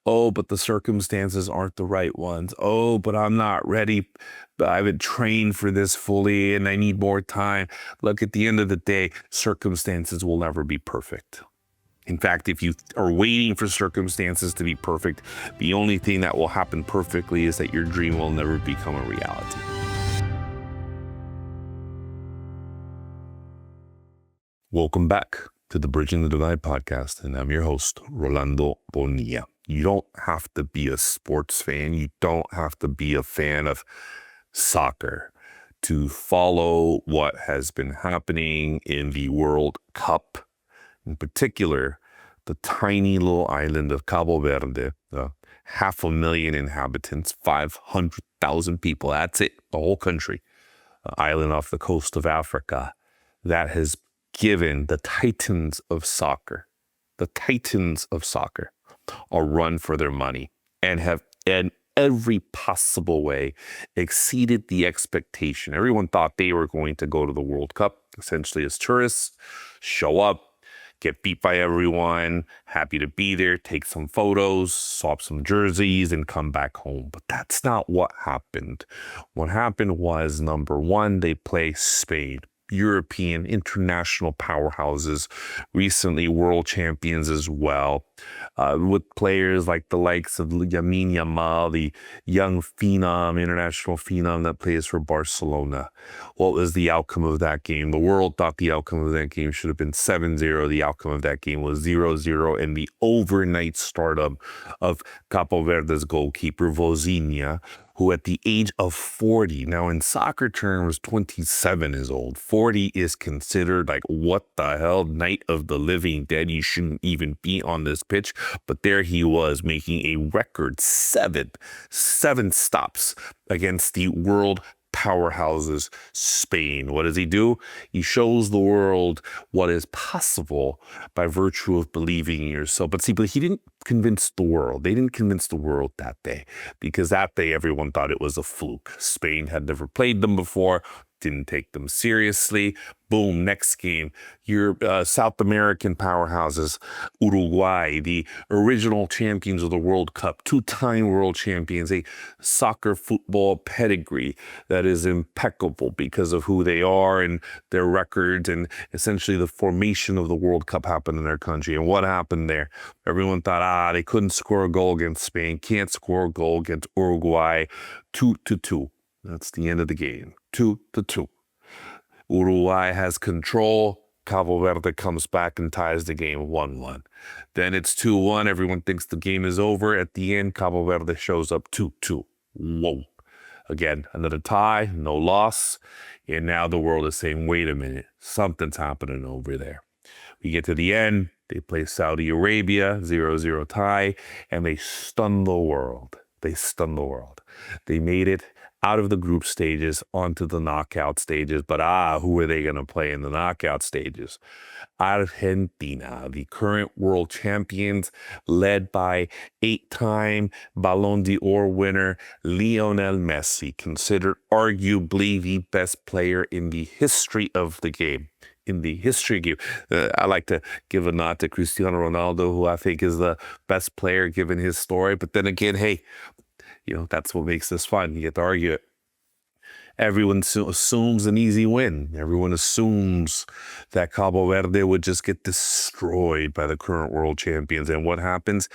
Oh, but the circumstances aren't the right ones. Oh, but I'm not ready. I haven't trained for this fully and I need more time. Look, at the end of the day, circumstances will never be perfect. In fact, if you are waiting for circumstances to be perfect, the only thing that will happen perfectly is that your dream will never become a reality. Welcome back to the Bridging the Divide podcast, and I'm your host, Rolando Bonilla. You don't have to be a sports fan. You don't have to be a fan of soccer to follow what has been happening in the World Cup. In particular, the tiny little island of Cabo Verde, 500,000 inhabitants, 500,000 people. That's it, the whole country. An island off the coast of Africa that has given the titans of soccer, a run for their money and have in every possible way exceeded the expectation. Everyone thought they were going to go to the World Cup essentially as tourists, show up, get beat by everyone, happy to be there, take some photos, swap some jerseys, and come back home. But that's not what happened. What happened was, number one, they play Spain. European international powerhouses, recently world champions as well, with players like the likes of Lamine Yamal, the young phenom, international phenom that plays for Barcelona. What was the outcome of that game? The world thought the outcome of that game should have been 7-0. The outcome of that game was 0-0, and the overnight stardom of Cabo Verde's goalkeeper, Vozinha, who at the age of 40, now in soccer terms, 27 is old. 40 is considered like, what the hell, night of the living dead. You shouldn't even be on this pitch. But there he was, making a record seven stops against the world powerhouses, Spain. What does he do? He shows the world what is possible by virtue of believing in yourself. But he didn't convince the world. They didn't convince the world that day, because that day everyone thought it was a fluke. Spain had never played them before, didn't take them seriously. Boom, next game. Your South American powerhouses, Uruguay, the original champions of the World Cup, two-time world champions, a soccer football pedigree that is impeccable because of who they are and their records, and essentially the formation of the World Cup happened in their country. And what happened there? Everyone thought, they couldn't score a goal against Spain, can't score a goal against Uruguay. 2-2. That's the end of the game. 2-2. Uruguay has control. Cabo Verde comes back and ties the game 1-1. Then it's 2-1. Everyone thinks the game is over. At the end, Cabo Verde shows up 2-2. Whoa. Again, another tie, no loss. And now the world is saying, wait a minute, something's happening over there. We get to the end. They play Saudi Arabia, 0-0 tie, and they stun the world. They made it out of the group stages onto the knockout stages. But who are they going to play in the knockout stages? Argentina, the current world champions, led by 8-time Ballon d'Or winner Lionel Messi, considered arguably the best player in the history of the game. I like to give a nod to Cristiano Ronaldo, who I think is the best player given his story. But then again, hey, that's what makes this fun. You get to argue it. Everyone assumes an easy win. Everyone assumes that Cabo Verde would just get destroyed by the current world champions. And what happens?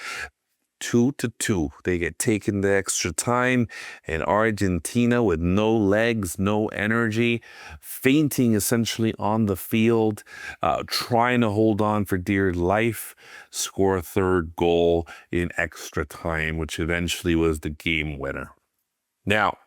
2-2. They get taken to extra time, and Argentina, with no legs, no energy, fainting essentially on the field, trying to hold on for dear life, score a third goal in extra time, which eventually was the game winner. Now,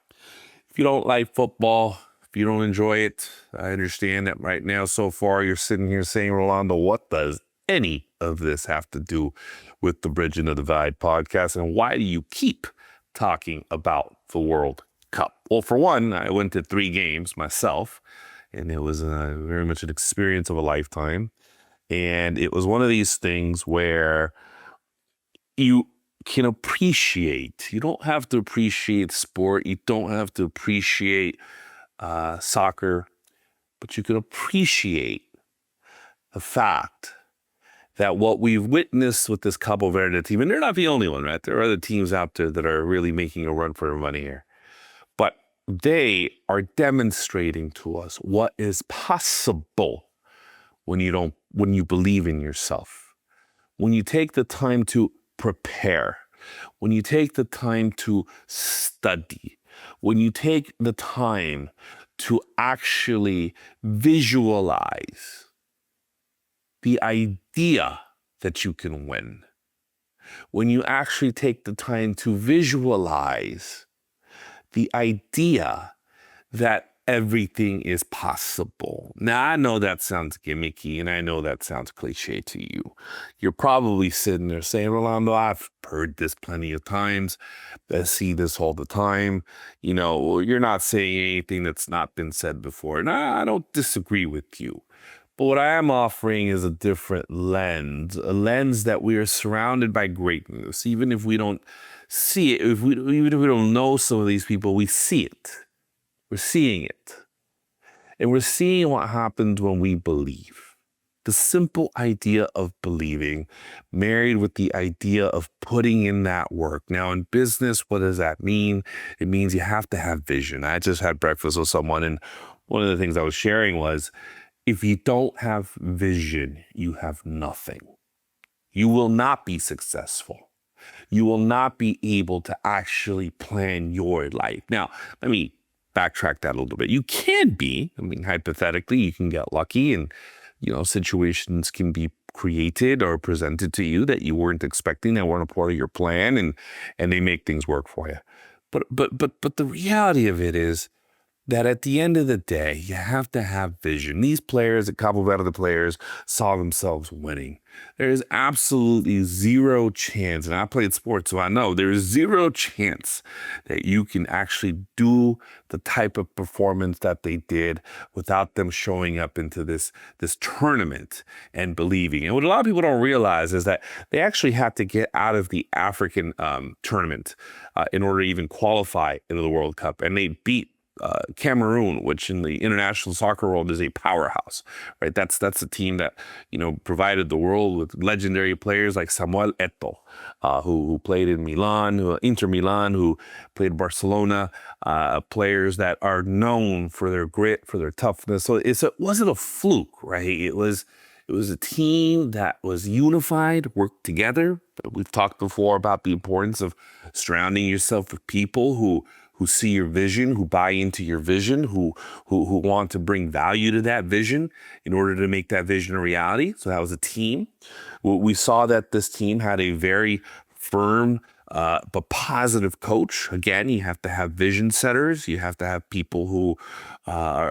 if you don't like football, if you don't enjoy it, I understand that right now so far you're sitting here saying, Rolando, what does any of this have to do with the Bridging the Divide podcast, and why do you keep talking about the World Cup? Well, for one, I went to 3 games myself, and it was very much an experience of a lifetime. And it was one of these things where you can appreciate. You don't have to appreciate sport. You don't have to appreciate soccer, but you can appreciate the fact that what we've witnessed with this Cabo Verde team, and they're not the only one, right? There are other teams out there that are really making a run for their money here. But they are demonstrating to us what is possible when you believe in yourself. When you take the time to prepare, when you take the time to study, when you take the time to actually visualize the idea that you can win, when you actually take the time to visualize the idea that everything is possible. Now, I know that sounds gimmicky and I know that sounds cliche to you. You're probably sitting there saying, Rolando, I've heard this plenty of times. I see this all the time. You're not saying anything that's not been said before. And I don't disagree with you. But what I am offering is a different lens, a lens that we are surrounded by greatness. Even if we don't see it, even if we don't know some of these people, we see it. We're seeing it. And we're seeing what happens when we believe. The simple idea of believing married with the idea of putting in that work. Now, in business, what does that mean? It means you have to have vision. I just had breakfast with someone, and one of the things I was sharing was, if you don't have vision, you have nothing. You will not be successful. You will not be able to actually plan your life. Now, let me backtrack that a little bit. You can be, hypothetically, you can get lucky and, situations can be created or presented to you that you weren't expecting, that weren't a part of your plan, and they make things work for you. But the reality of it is that at the end of the day, you have to have vision. These players, the Cabo Verde players, saw themselves winning. There is absolutely zero chance, and I played sports, so I know there is zero chance that you can actually do the type of performance that they did without them showing up into this tournament and believing. And what a lot of people don't realize is that they actually had to get out of the African tournament in order to even qualify into the World Cup, and they beat Cameroon, which in the international soccer world is a powerhouse, right? That's a team that provided the world with legendary players like Samuel Eto'o, who played in Milan, Inter Milan, who played Barcelona, players that are known for their grit, for their toughness. So it wasn't a fluke, right? It was a team that was unified, worked together. We've talked before about the importance of surrounding yourself with people who see your vision, who buy into your vision, who want to bring value to that vision in order to make that vision a reality. So that was a team. We saw that this team had a very firm but positive coach. Again, you have to have vision setters. You have to have people who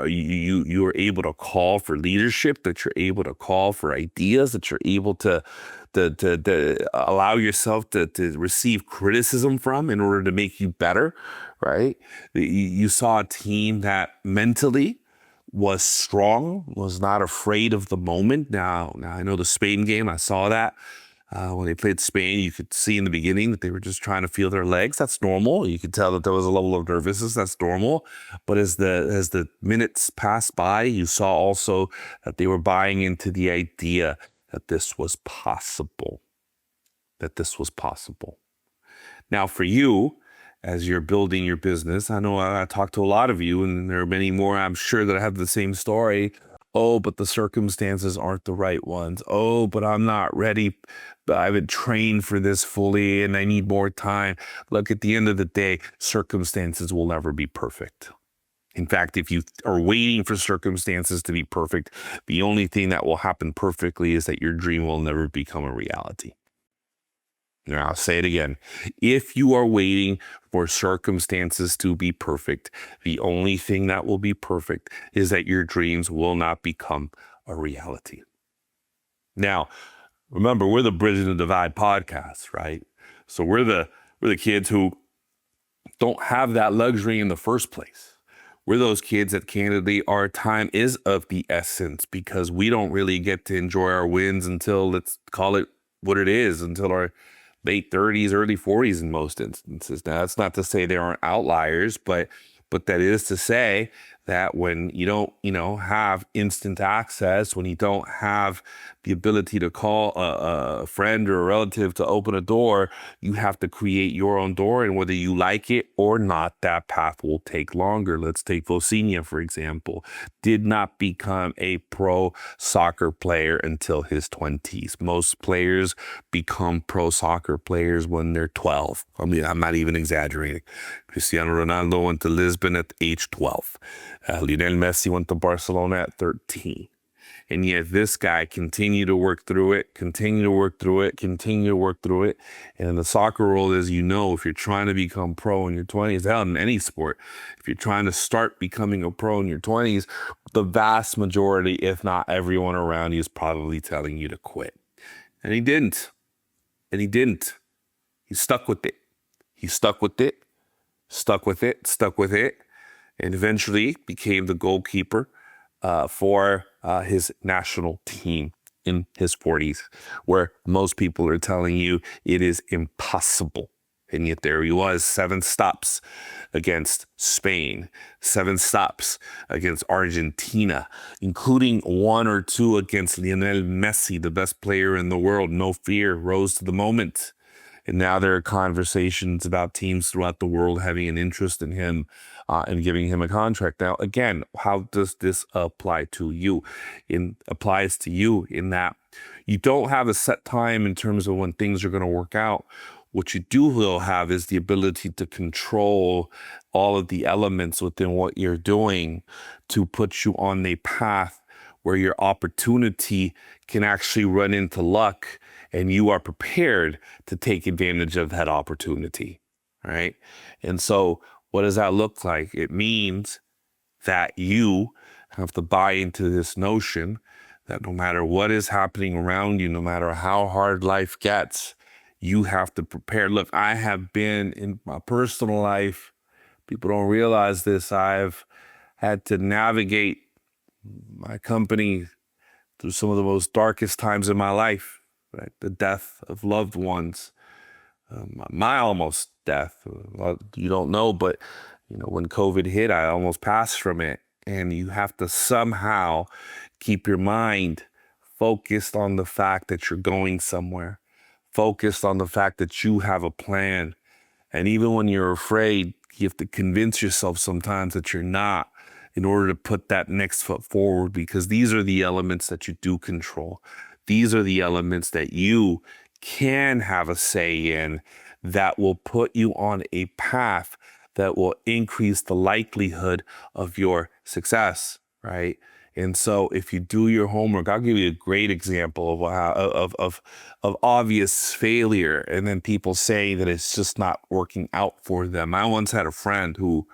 you are able to call for leadership, that you're able to call for ideas, that you're able to allow yourself to receive criticism from in order to make you better, right? You saw a team that mentally was strong, was not afraid of the moment. Now I know the Spain game, I saw that. When they played Spain, you could see in the beginning that they were just trying to feel their legs. That's normal. You could tell that there was a level of nervousness. That's normal. But as the minutes passed by, you saw also that they were buying into the idea that this was possible. That this was possible. Now, for you, as you're building your business, I know I talked to a lot of you, and there are many more, I'm sure, that have the same story. Oh, but the circumstances aren't the right ones. Oh, but I'm not ready. I haven't trained for this fully and I need more time. Look, at the end of the day, circumstances will never be perfect. In fact, if you are waiting for circumstances to be perfect, the only thing that will happen perfectly is that your dream will never become a reality. Now, I'll say it again. If you are waiting for circumstances to be perfect, the only thing that will be perfect is that your dreams will not become a reality. Now, remember, we're the Bridging the Divide podcast, right? So we're the kids who don't have that luxury in the first place. We're those kids that candidly, our time is of the essence because we don't really get to enjoy our wins until, let's call it what it is, until our late 30s, early 40s in most instances. Now, that's not to say there aren't outliers, but that is to say that when you don't, have instant access, when you don't have the ability to call a friend or a relative to open a door, you have to create your own door. And whether you like it or not, that path will take longer. Let's take Vocinia, for example. Did not become a pro soccer player until his 20s. Most players become pro soccer players when they're 12. I mean, I'm not even exaggerating. Cristiano Ronaldo went to Lisbon at age 12. Lionel Messi went to Barcelona at 13. And yet this guy continued to work through it. And in the soccer world, as you know, if you're trying to become pro in your 20s, hell, in any sport, if you're trying to start becoming a pro in your 20s, the vast majority, if not everyone around you, is probably telling you to quit. And he didn't. He stuck with it. And eventually became the goalkeeper for his national team in his 40s, where most people are telling you it is impossible. And yet there he was, 7 stops against Spain, 7 stops against Argentina, including 1 or 2 against Lionel Messi, the best player in the world. No fear, rose to the moment. And now there are conversations about teams throughout the world having an interest in him and giving him a contract. Now, again, how does this apply to you? It applies to you in that you don't have a set time in terms of when things are going to work out. What you do will have is the ability to control all of the elements within what you're doing to put you on a path where your opportunity can actually run into luck and you are prepared to take advantage of that opportunity, right? And so what does that look like? It means that you have to buy into this notion that no matter what is happening around you, no matter how hard life gets, you have to prepare. Look, I have been in my personal life, people don't realize this, I've had to navigate my company through some of the most darkest times in my life, right? The death of loved ones, my almost death. You don't know, but when COVID hit, I almost passed from it. And you have to somehow keep your mind focused on the fact that you're going somewhere, focused on the fact that you have a plan. And even when you're afraid, you have to convince yourself sometimes that you're not, in order to put that next foot forward, because these are the elements that you do control. These are the elements that you can have a say in that will put you on a path that will increase the likelihood of your success, right? And so if you do your homework, I'll give you a great example of how of obvious failure, and then people say that it's just not working out for them. I once had a friend who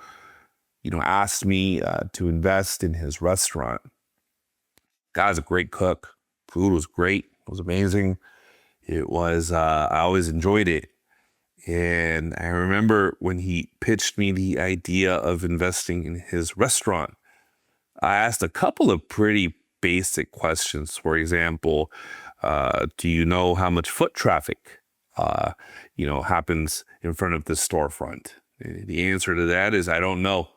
asked me to invest in his restaurant. Guy's a great cook. Food was great. It was amazing. It was, I always enjoyed it. And I remember when he pitched me the idea of investing in his restaurant, I asked a couple of pretty basic questions. For example, do you know how much foot traffic, happens in front of this storefront? The answer to that is, I don't know.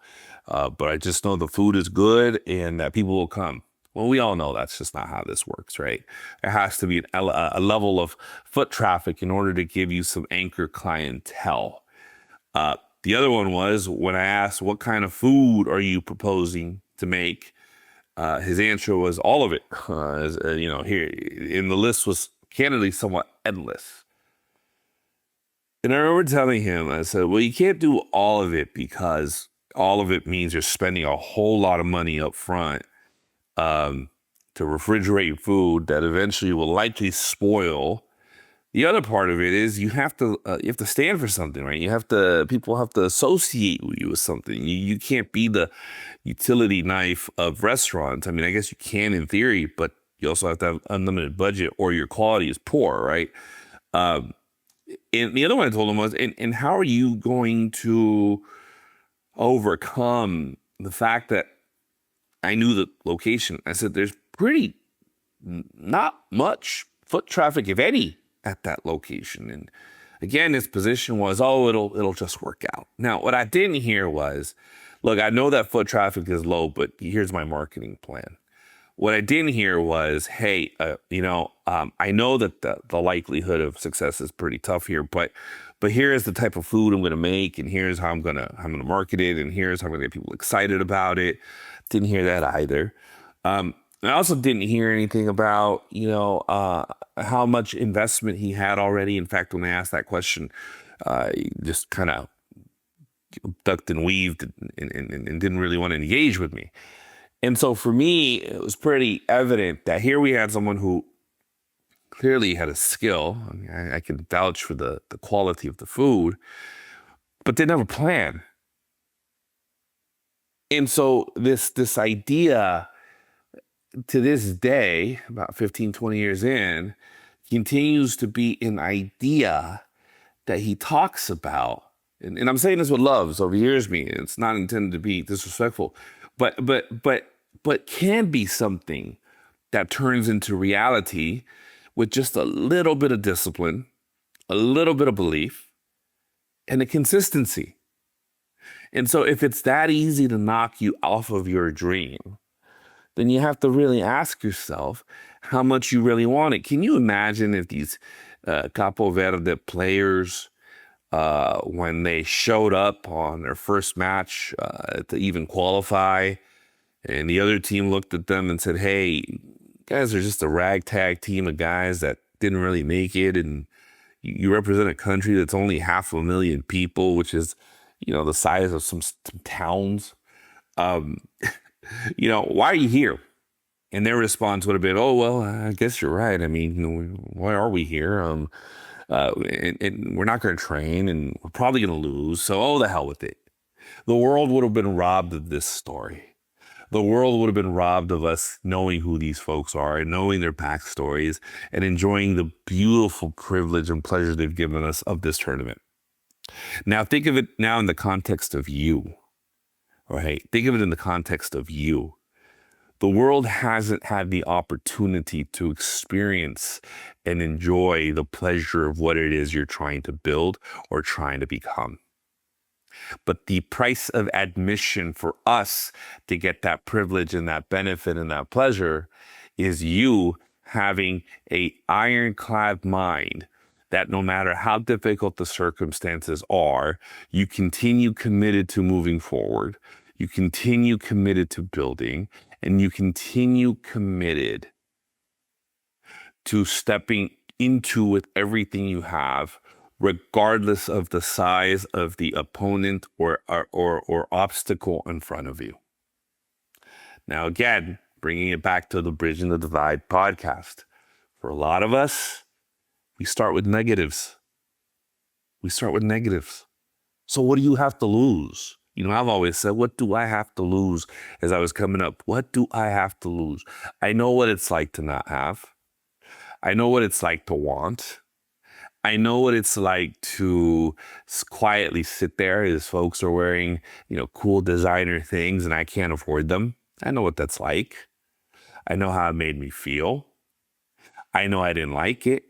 But I just know the food is good and that people will come. Well, we all know that's just not how this works, right? There has to be a level of foot traffic in order to give you some anchor clientele. The other one was when I asked, what kind of food are you proposing to make? His answer was all of it. Here, and the list was candidly somewhat endless. And I remember telling him, I said, well, you can't do all of it because all of it means you're spending a whole lot of money up front to refrigerate food that eventually will likely spoil. The other part of it is you have to stand for something, right? People have to associate you with something. You can't be the utility knife of restaurants. I mean, I guess you can in theory, but you also have to have unlimited budget or your quality is poor, right? And the other one I told him was, and how are you going to overcome the fact that I knew the location? I said, there's pretty not much foot traffic, if any, at that location. And again, his position was, oh, it'll just work out. Now, what I didn't hear was, Look, I know that foot traffic is low, but here's my marketing plan. What I didn't hear was, hey, I know that the likelihood of success is pretty tough here, but here is the type of food I'm going to make, and here's how I'm gonna market it, and here's how I'm gonna get people excited about it. Didn't hear that either. I also didn't hear anything about, how much investment he had already. In fact, when I asked that question, he just kind of ducked and weaved and didn't really want to engage with me. And so for me, it was pretty evident that here we had someone who clearly had a skill. I mean, I can vouch for the quality of the food, but didn't have a plan. And so this idea to this day, about 15, 20 years in, continues to be an idea that he talks about. And I'm saying this with love, so if he hears me, it's not intended to be disrespectful, but can be something that turns into reality with just a little bit of discipline, a little bit of belief, and a consistency. And so if it's that easy to knock you off of your dream, then you have to really ask yourself how much you really want it. Can you imagine if these Cabo Verde players, when they showed up on their first match to even qualify, and the other team looked at them and said, hey, you guys are just a ragtag team of guys that didn't really make it, and you represent a country that's only 500,000 people, which is, the size of some towns. Why are you here? And their response would have been, oh, well, I guess you're right. I mean, why are we here? And we're not going to train, and we're probably going to lose. So, oh, the hell with it. The world would have been robbed of this story. The world would have been robbed of us knowing who these folks are and knowing their backstories and enjoying the beautiful privilege and pleasure they've given us of this tournament. Now, think of it now in the context of you, right? Think of it in the context of you. The world hasn't had the opportunity to experience and enjoy the pleasure of what it is you're trying to build or trying to become. But the price of admission for us to get that privilege and that benefit and that pleasure is you having a ironclad mind that no matter how difficult the circumstances are, you continue committed to moving forward, you continue committed to building, and you continue committed to stepping into with everything you have, regardless of the size of the opponent or obstacle in front of you. Now, again, bringing it back to the Bridging the Divide podcast. For a lot of us, we start with negatives. So what do you have to lose? I've always said, what do I have to lose as I was coming up? What do I have to lose? I know what it's like to not have. I know what it's like to want. I know what it's like to quietly sit there as folks are wearing, cool designer things and I can't afford them. I know what that's like. I know how it made me feel. I know I didn't like it.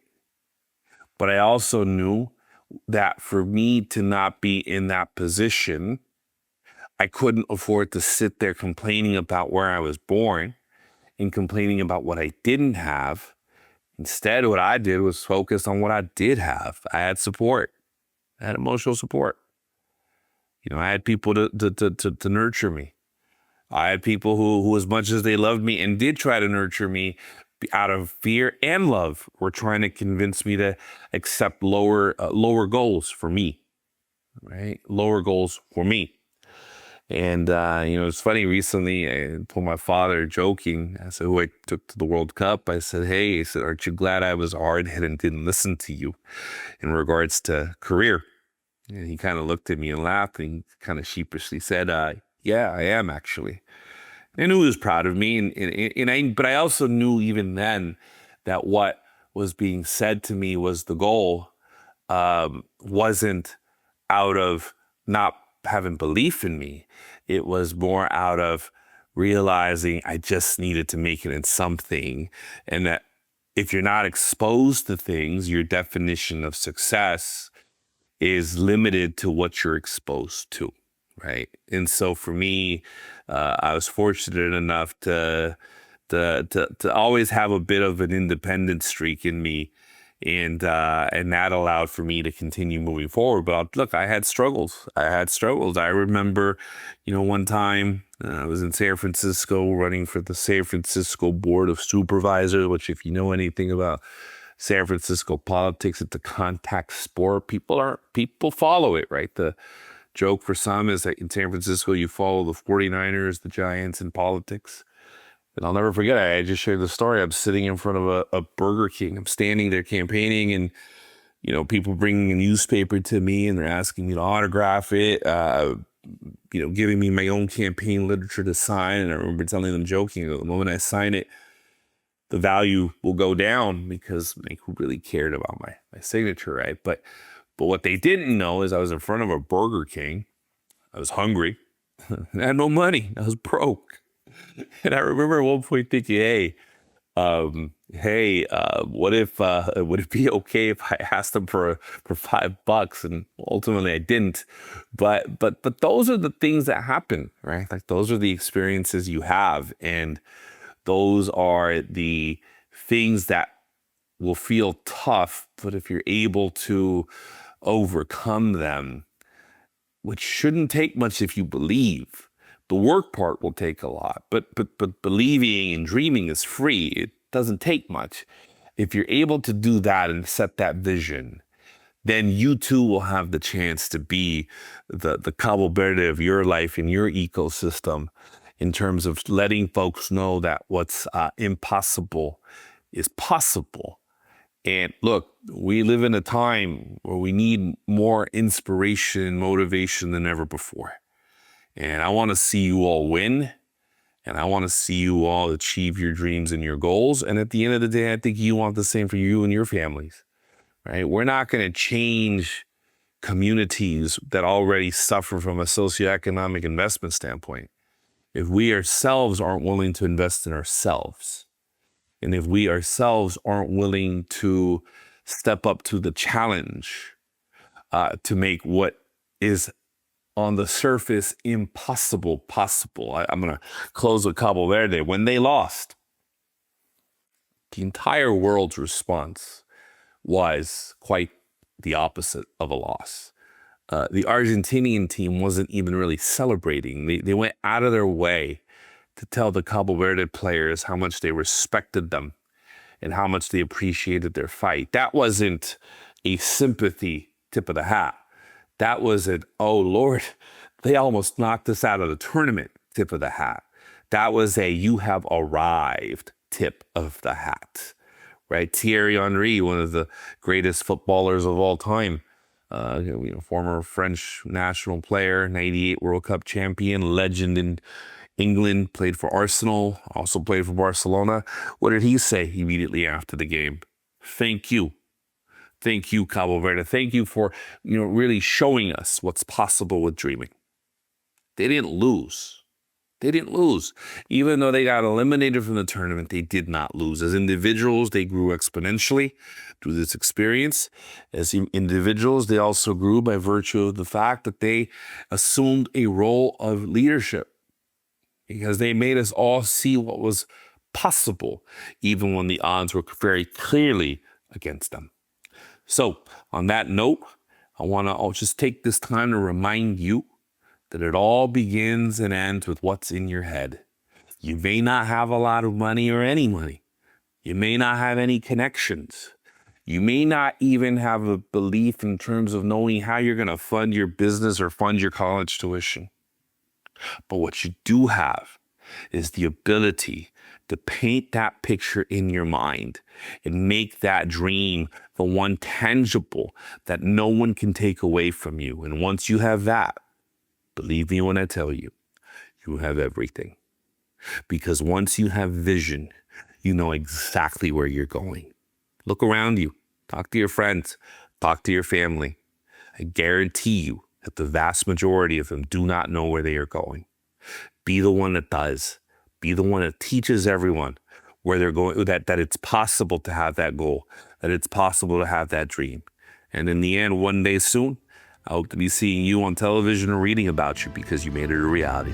But I also knew that for me to not be in that position, I couldn't afford to sit there complaining about where I was born and complaining about what I didn't have. Instead, what I did was focus on what I did have. I had support. I had emotional support. I had people to nurture me. I had people who, as much as they loved me and did try to nurture me out of fear and love, were trying to convince me to accept lower goals for me, right? Lower goals for me. And, it's funny, recently I told my father, joking, I said, who I took to the World Cup, I said, hey, I said, aren't you glad I was hard-headed and didn't listen to you in regards to career? And he kind of looked at me and laughed and kind of sheepishly said, yeah, I am actually. I knew he was proud of me. But I also knew even then that what was being said to me was the goal, wasn't out of not having belief in me. It was more out of realizing I just needed to make it in something. And that if you're not exposed to things, your definition of success is limited to what you're exposed to. right? And so for me, I was fortunate enough to always have a bit of an independent streak in me, and that allowed for me to continue moving forward. But look, I had struggles. I remember, one time I was in San Francisco running for the San Francisco Board of Supervisors, which, if you know anything about San Francisco politics, it's a contact sport. People follow it, right? The joke for some is that in San Francisco, you follow the 49ers, the Giants in politics. And I'll never forget, I just shared the story. I'm sitting in front of a Burger King. I'm standing there campaigning, and, people bringing a newspaper to me, and they're asking me to autograph it, giving me my own campaign literature to sign. And I remember telling them, joking, the moment I sign it, the value will go down, because who really cared about my signature, right? But what they didn't know is I was in front of a Burger King. I was hungry. I had no money. I was broke. And I remember at one point thinking, what if would it be okay if I asked them for $5? And ultimately I didn't. But those are the things that happen, right? Like, those are the experiences you have, and those are the things that will feel tough. But if you're able to overcome them, which shouldn't take much if you believe. The work part will take a lot, but believing and dreaming is free. It doesn't take much. If you're able to do that and set that vision, then you too will have the chance to be the Cabo Verde of your life and your ecosystem, in terms of letting folks know that what's impossible is possible. And look, we live in a time where we need more inspiration and motivation than ever before. And I want to see you all win. And I want to see you all achieve your dreams and your goals. And at the end of the day, I think you want the same for you and your families, right? We're not going to change communities that already suffer from a socioeconomic investment standpoint if we ourselves aren't willing to invest in ourselves. And if we ourselves aren't willing to step up to the challenge, to make what is on the surface impossible possible. I'm going to close with Cabo Verde. When they lost, the entire world's response was quite the opposite of a loss. The Argentinian team wasn't even really celebrating. They went out of their way to tell the Cabo Verde players how much they respected them and how much they appreciated their fight. That wasn't a sympathy tip of the hat. That was an, oh Lord, they almost knocked us out of the tournament tip of the hat. That was a, you have arrived tip of the hat, right? Thierry Henry, one of the greatest footballers of all time, former French national player, 98 World Cup champion, legend in England, played for Arsenal, also played for Barcelona. What did he say immediately after the game? Thank you. Thank you, Cabo Verde. Thank you for, really showing us what's possible with dreaming. They didn't lose. They didn't lose. Even though they got eliminated from the tournament, they did not lose. As individuals, they grew exponentially through this experience. As individuals, they also grew by virtue of the fact that they assumed a role of leadership, because they made us all see what was possible, even when the odds were very clearly against them. So on that note, I'll just take this time to remind you that it all begins and ends with what's in your head. You may not have a lot of money or any money. You may not have any connections. You may not even have a belief in terms of knowing how you're going to fund your business or fund your college tuition. But what you do have is the ability to paint that picture in your mind and make that dream the one tangible that no one can take away from you. And once you have that, believe me when I tell you, you have everything. Because once you have vision, you know exactly where you're going. Look around you, talk to your friends, talk to your family. I guarantee you that the vast majority of them do not know where they are going. Be the one that does. Be the one that teaches everyone where they're going, that it's possible to have that goal, that it's possible to have that dream. And in the end, one day soon, I hope to be seeing you on television or reading about you because you made it a reality.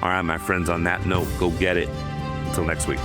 All right, my friends, on that note, go get it. Until next week.